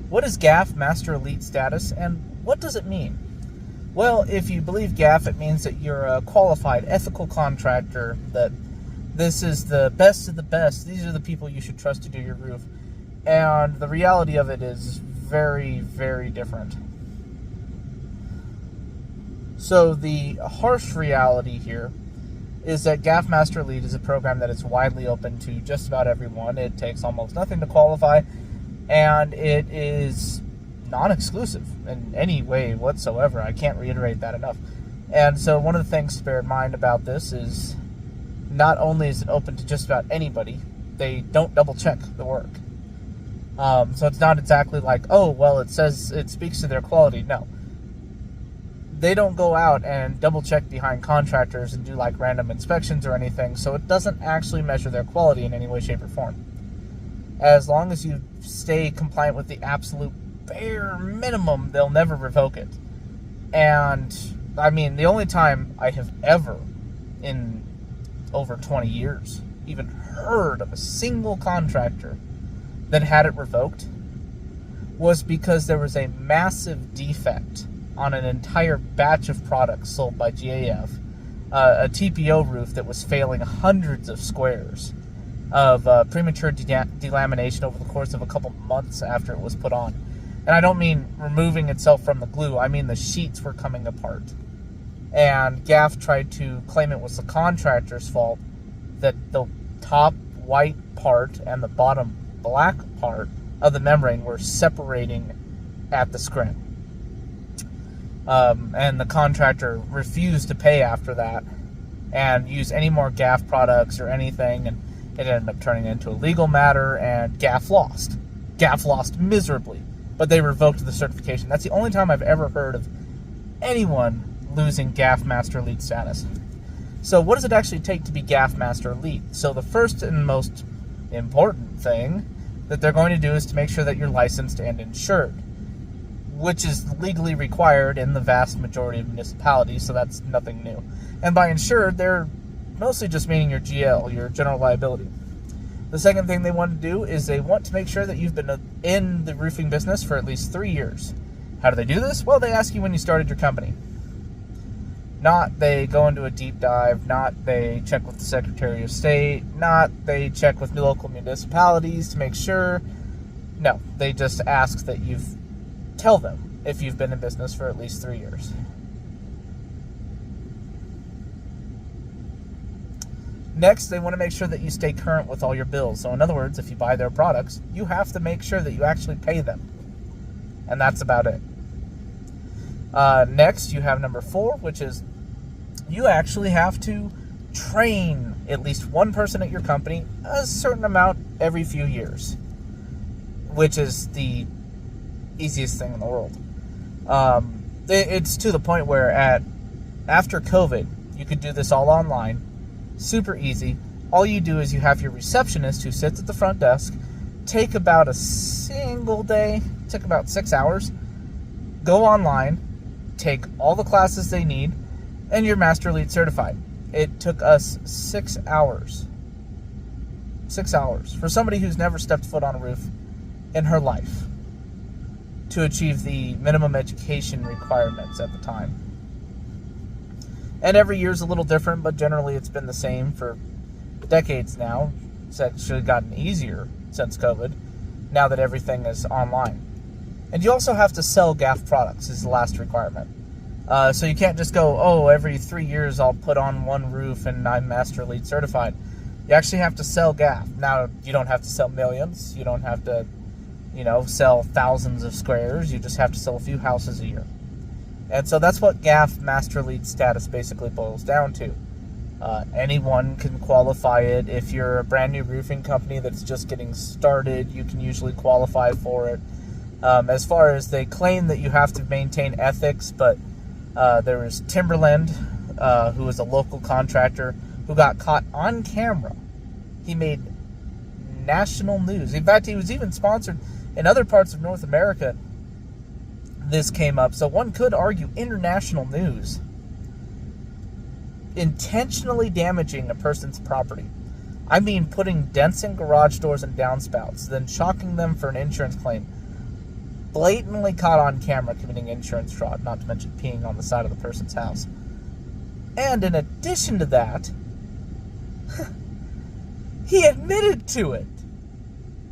What is GAF Master Elite status, and what does it mean? Well, if you believe GAF, it means that you're a qualified, ethical contractor, that this is the best of the best. These are the people you should trust to do your roof. And the reality of it is very, very different. So the harsh reality here is that GAF Master Elite is a program that is widely open to just about everyone. It takes almost nothing to qualify, and it is non-exclusive in any way whatsoever. I can't reiterate that enough. And so one of the things to bear in mind about this is not only is it open to just about anybody, they don't double check the work. So it's not exactly like, oh, well, it says it speaks to their quality. No. They don't go out and double check behind contractors and do like random inspections or anything, so it doesn't actually measure their quality in any way, shape, or form. As long as you stay compliant with the absolute bare minimum, they'll never revoke it. And, I mean, the only time I have ever, in over 20 years, even heard of a single contractor that had it revoked was because there was a massive defect on an entire batch of products sold by GAF, a TPO roof that was failing hundreds of squares of premature delamination over the course of a couple months after it was put on. And I don't mean removing itself from the glue, I mean the sheets were coming apart. And GAF tried to claim it was the contractor's fault that the top white part and the bottom black part of the membrane were separating at the scrim. And the contractor refused to pay after that and use any more GAF products or anything, and it ended up turning into a legal matter, and GAF lost. GAF lost miserably, but they revoked the certification. That's the only time I've ever heard of anyone losing GAF Master Elite status. So what does it actually take to be GAF Master Elite? So the first and most important thing that they're going to do is to make sure that you're licensed and insured, which is legally required in the vast majority of municipalities, so that's nothing new. And by insured, they're mostly just meaning your GL, your general liability. The second thing they want to do is they want to make sure that you've been in the roofing business for at least 3 years. How do they do this? Well, they ask you when you started your company. Not they go into a deep dive, not they check with the Secretary of State, not they check with local municipalities to make sure. No, they just ask that you've tell them if you've been in business for at least 3 years. Next, they want to make sure that you stay current with all your bills. So in other words, if you buy their products, you have to make sure that you actually pay them. And that's about it. Next, you have number 4, which is you actually have to train at least one person at your company a certain amount every few years, which is the easiest thing in the world. It's to the point where after COVID, you could do this all online, super easy. All you do is you have your receptionist who sits at the front desk, take about a single day, took about 6 hours, go online, take all the classes they need, and you're Master Elite certified. It took us 6 hours. 6 hours for somebody who's never stepped foot on a roof in her life to achieve the minimum education requirements at the time. And every year's a little different, but generally it's been the same for decades now. It's actually gotten easier since COVID, now that everything is online. And you also have to sell GAF products is the last requirement. So you can't just go, oh, every 3 years I'll put on one roof and I'm Master Elite certified. You actually have to sell GAF. Now, you don't have to sell millions. You don't have to, sell thousands of squares. You just have to sell a few houses a year. And so that's what GAF Master Elite status basically boils down to. Anyone can qualify it. If you're a brand new roofing company that's just getting started, you can usually qualify for it. As far as they claim that you have to maintain ethics, but there was Timberland, who was a local contractor, who got caught on camera. He made national news. In fact, he was even sponsored in other parts of North America. This came up, so one could argue international news. Intentionally damaging a person's property. I mean putting dents in garage doors and downspouts, then shocking them for an insurance claim. blatantly caught on camera committing insurance fraud, not to mention peeing on the side of the person's house. And in addition to that, he admitted to it.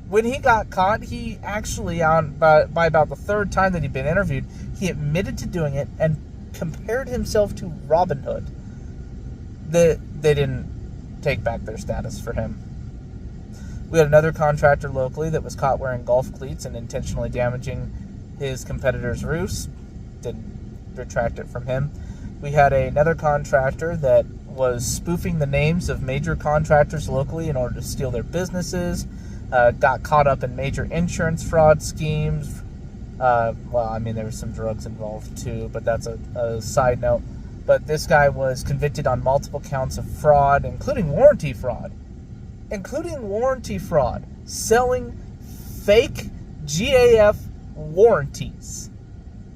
When he got caught, he actually, by about the third time that he'd been interviewed, he admitted to doing it and compared himself to Robin Hood. They didn't take back their status for him. We had another contractor locally that was caught wearing golf cleats and intentionally damaging his competitors' roofs. Didn't retract it from him. We had another contractor that was spoofing the names of major contractors locally in order to steal their businesses. Got caught up in major insurance fraud schemes. There was some drugs involved too, but that's a side note. But this guy was convicted on multiple counts of fraud, including warranty fraud. Selling fake GAF warranties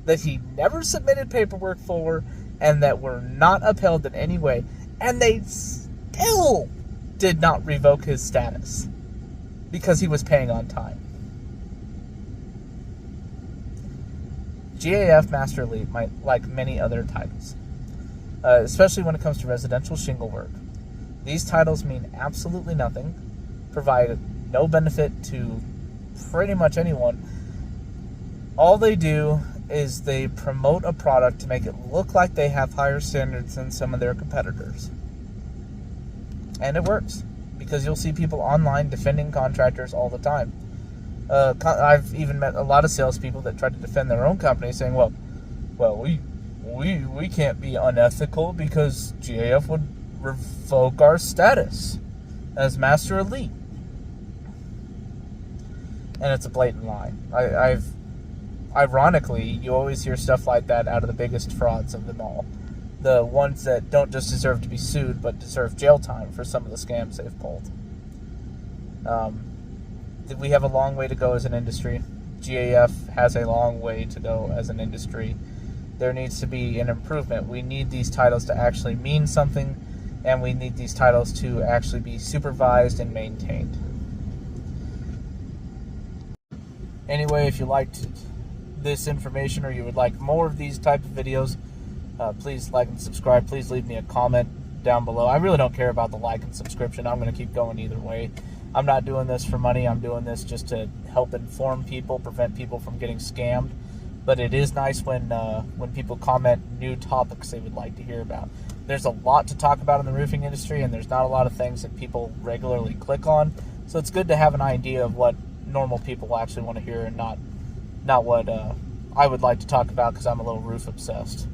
that he never submitted paperwork for and that were not upheld in any way. And they still did not revoke his status because he was paying on time. GAF Master Elite might like many other titles, especially when it comes to residential shingle work. These titles mean absolutely nothing, provide no benefit to pretty much anyone. All they do is they promote a product to make it look like they have higher standards than some of their competitors. And it works, because you'll see people online defending contractors all the time. I've even met a lot of salespeople that try to defend their own company, saying, well, we can't be unethical because GAF would revoke our status as Master Elite. And it's a blatant lie. Ironically, you always hear stuff like that out of the biggest frauds of them all. The ones that don't just deserve to be sued, but deserve jail time for some of the scams they've pulled. We have a long way to go as an industry. GAF has a long way to go as an industry. There needs to be an improvement. We need these titles to actually mean something, and we need these titles to actually be supervised and maintained. Anyway, if you liked this information or you would like more of these type of videos, please like and subscribe. Please leave me a comment down below. I really don't care about the like and subscription. I'm going to keep going either way. I'm not doing this for money. I'm doing this just to help inform people, prevent people from getting scammed. But it is nice when people comment new topics they would like to hear about. There's a lot to talk about in the roofing industry, and there's not a lot of things that people regularly click on. So it's good to have an idea of what normal people actually want to hear, and not what I would like to talk about because I'm a little roof obsessed.